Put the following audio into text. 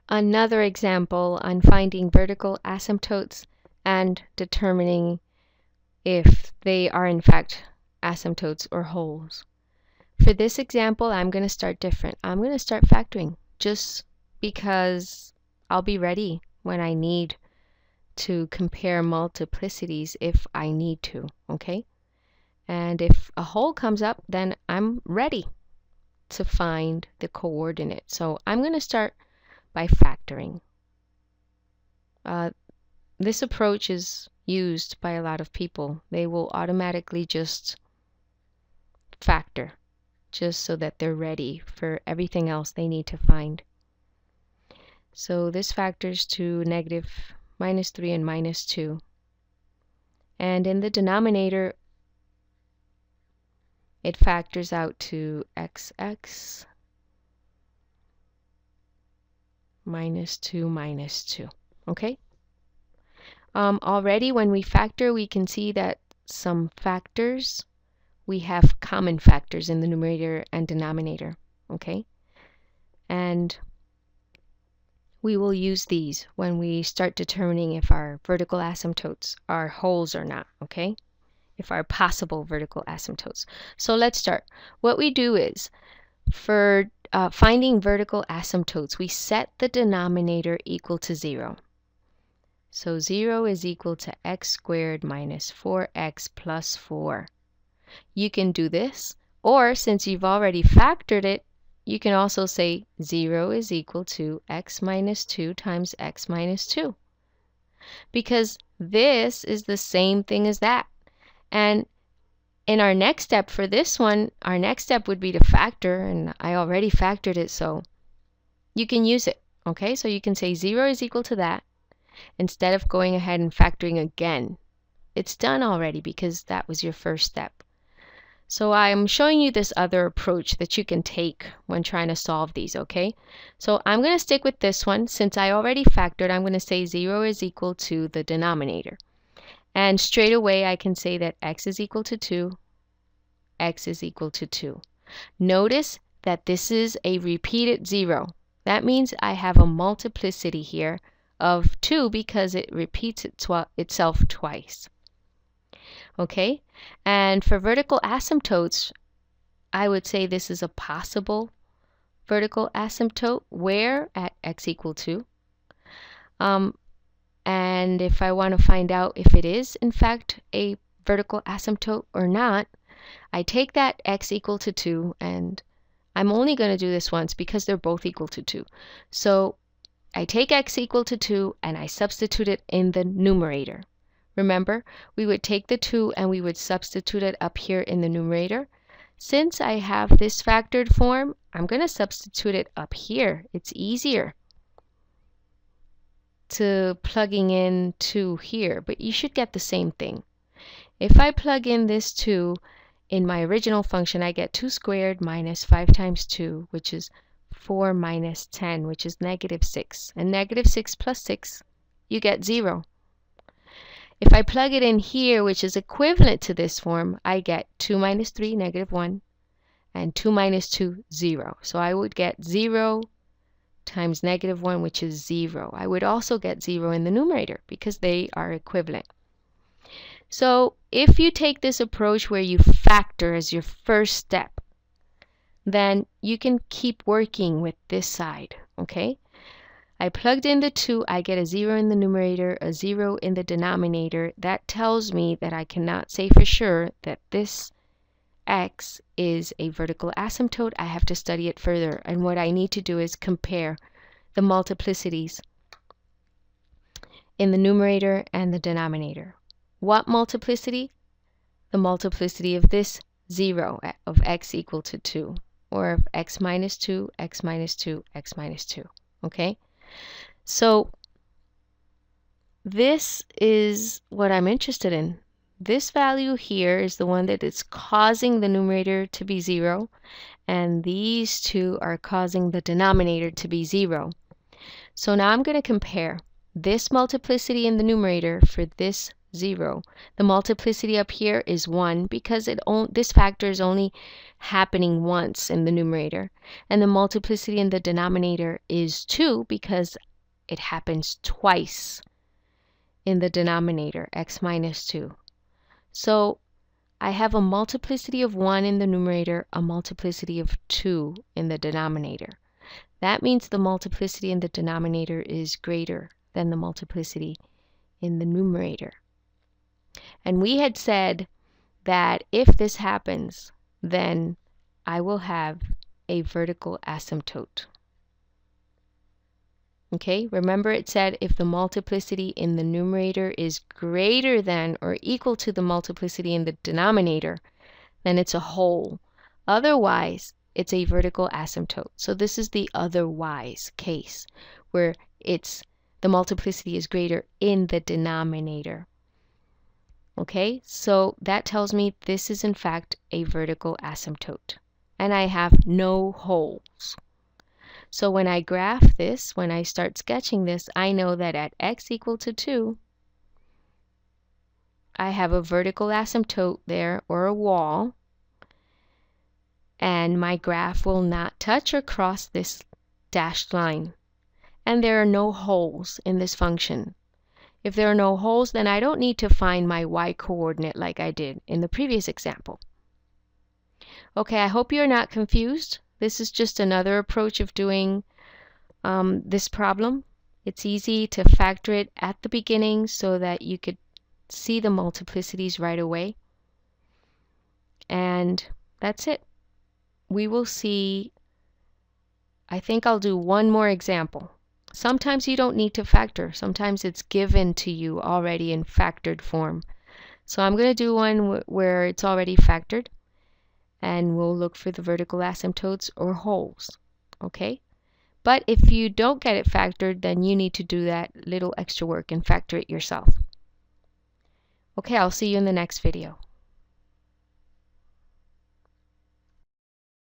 Another example on finding vertical asymptotes and determining if they are in fact asymptotes or wholes. For this example, I'm going to start different. I'm going to start factoring just because I'll be ready when I need to compare multiplicities if I need to, okay? And if a whole comes up, then I'm ready to find the coordinate. So I'm going to start by factoring. This approach is used by a lot of people. They will automatically just factor, just so that they're ready for everything else they need to find. So this factors to negative -3 and -2. And in the denominator, it factors out to xx -2 -2. Okay? Already when we factor, we can see that some factors, we have common factors in the numerator and denominator. Okay? And we will use these when we start determining if our vertical asymptotes are wholes or not, okay? If our possible vertical asymptotes. So let's start. What we do is, for finding vertical asymptotes, we set the denominator equal to 0. So 0 is equal to x squared minus 4x plus 4. You can do this, or since you've already factored it, you can also say 0 is equal to x minus 2 times x minus 2. Because this is the same thing as that. And in our next step for this one, our next step would be to factor, and I already factored it, so you can use it. Okay, so you can say 0 is equal to that instead of going ahead and factoring again. It's done already because that was your first step. So I'm showing you this other approach that you can take when trying to solve these, okay? So I'm going to stick with this one. Since I already factored, I'm going to say 0 is equal to the denominator. And straight away I can say that x is equal to 2, x is equal to 2. Notice that this is a repeated 0. That means I have a multiplicity here of 2 because it repeats itself twice. Okay, and for vertical asymptotes, I would say this is a possible vertical asymptote where at x equal 2. And if I want to find out if it is in fact a vertical asymptote or not, I take that x equal to 2, and I'm only going to do this once because they're both equal to 2. So I take x equal to 2 and I substitute it in the numerator. Remember, we would take the 2 and we would substitute it up here in the numerator. Since I have this factored form, I'm going to substitute it up here. It's easier to plugging in 2 here, but you should get the same thing. If I plug in this 2 in my original function, I get 2 squared minus 5 times 2, which is 4 minus 10, which is -6. And -6 plus 6, you get 0. If I plug it in here, which is equivalent to this form, I get 2 minus 3, -1, and 2 minus 2, 0. So I would get 0 times -1, which is 0. I would also get 0 in the numerator because they are equivalent. So if you take this approach where you factor as your first step, then you can keep working with this side, okay? I plugged in the 2, I get a 0 in the numerator, a 0 in the denominator. That tells me that I cannot say for sure that this x is a vertical asymptote. I have to study it further, and what I need to do is compare the multiplicities in the numerator and the denominator. What multiplicity? The multiplicity of this 0 of x equal to 2, or of x minus 2, x minus 2, x minus 2, okay? So this is what I'm interested in. This value here is the one that is causing the numerator to be 0, and these two are causing the denominator to be 0. So now I'm going to compare this multiplicity in the numerator for this 0. The multiplicity up here is 1 because this factor is only happening once in the numerator. And the multiplicity in the denominator is 2 because it happens twice in the denominator, x minus 2. So I have a multiplicity of 1 in the numerator, a multiplicity of 2 in the denominator. That means the multiplicity in the denominator is greater than the multiplicity in the numerator. And we had said that if this happens, then I will have a vertical asymptote. Okay, remember it said if the multiplicity in the numerator is greater than or equal to the multiplicity in the denominator, then it's a whole. Otherwise, it's a vertical asymptote. So this is the otherwise case where the multiplicity is greater in the denominator. Okay, so that tells me this is in fact a vertical asymptote. And I have no holes. So when I graph this, when I start sketching this, I know that at x equal to 2, I have a vertical asymptote there, or a wall, and my graph will not touch or cross this dashed line. And there are no holes in this function. If there are no holes, then I don't need to find my y-coordinate like I did in the previous example. Okay, I hope you're not confused. This is just another approach of doing this problem. It's easy to factor it at the beginning so that you could see the multiplicities right away. And that's it. We will see, I think I'll do one more example. Sometimes you don't need to factor. Sometimes it's given to you already in factored form. So I'm going to do one where it's already factored. And we'll look for the vertical asymptotes or holes. Okay? But if you don't get it factored, then you need to do that little extra work and factor it yourself. Okay, I'll see you in the next video.